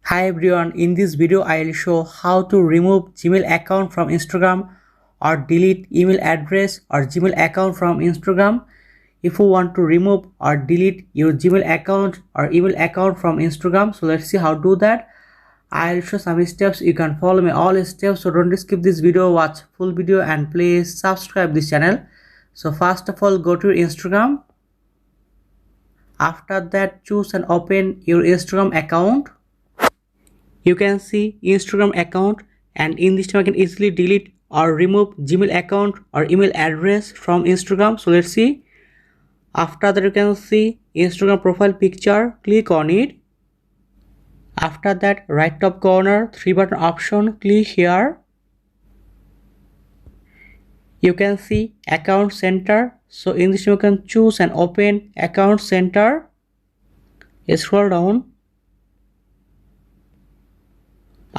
Hi everyone, in this video I will show how to remove Gmail account from Instagram or delete email address or Gmail account from Instagram. If you want to remove or delete your Gmail account or email account from Instagram, so let's see how to do that. I will show some steps. You can follow me all steps, so don't skip this video, watch full video and please subscribe this channel. So first of all, go to your Instagram. After that, choose and open your Instagram account. You can see Instagram account, and in this time I can easily delete or remove Gmail account or email address from Instagram. So let's see. After that, you can see Instagram profile picture, click on it. After that, right top corner 3 button option, click here. You can see account center. So in this you can choose and open account center. Scroll down.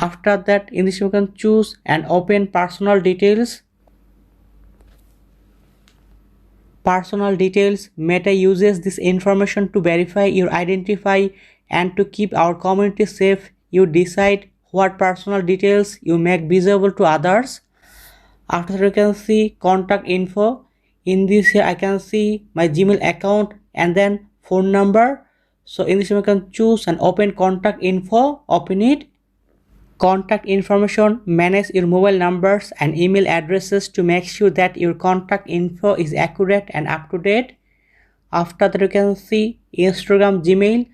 After that, in this you can choose and open personal details. Personal details. Meta uses this information to verify your identity and to keep our community safe. You decide what personal details you make visible to others. After that, you can see contact info. In this here I can see my Gmail account and then phone number. So in this you can choose and open contact info, open it. Contact information. Manage your mobile numbers and email addresses to make sure that your contact info is accurate and up to date. After that, you can see Instagram Gmail.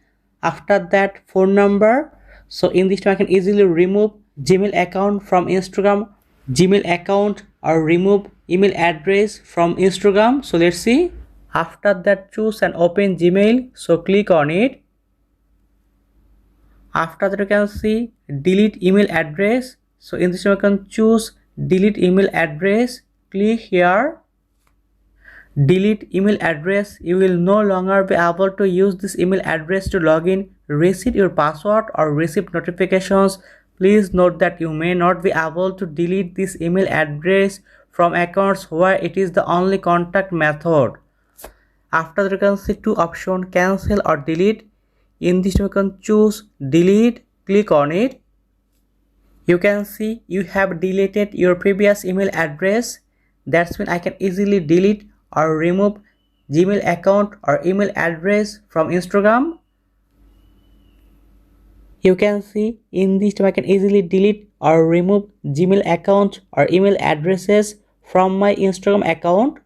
After that, phone number. So in this time I can easily remove Gmail account from Instagram, Gmail account, or remove email address from Instagram. So let's see. After that, choose and open Gmail. So click on it. After that, you can see delete email address. So in this you can choose delete email address, click here. Delete email address. You will no longer be able to use this email address to log in, reset your password, or receive notifications. Please note that you may not be able to delete this email address from accounts where it is the only contact method. After that, you can see two options, cancel or delete. In this you can choose delete, click on it. You can see you have deleted your previous email address. That's when I can easily delete or remove Gmail account or email address from Instagram. You can see in this time I can easily delete or remove Gmail account or email addresses from my Instagram account.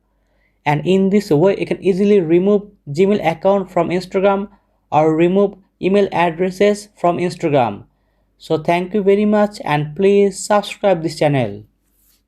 And in this way you can easily remove Gmail account from Instagram or remove email addresses from Instagram. So thank you very much and please subscribe this channel.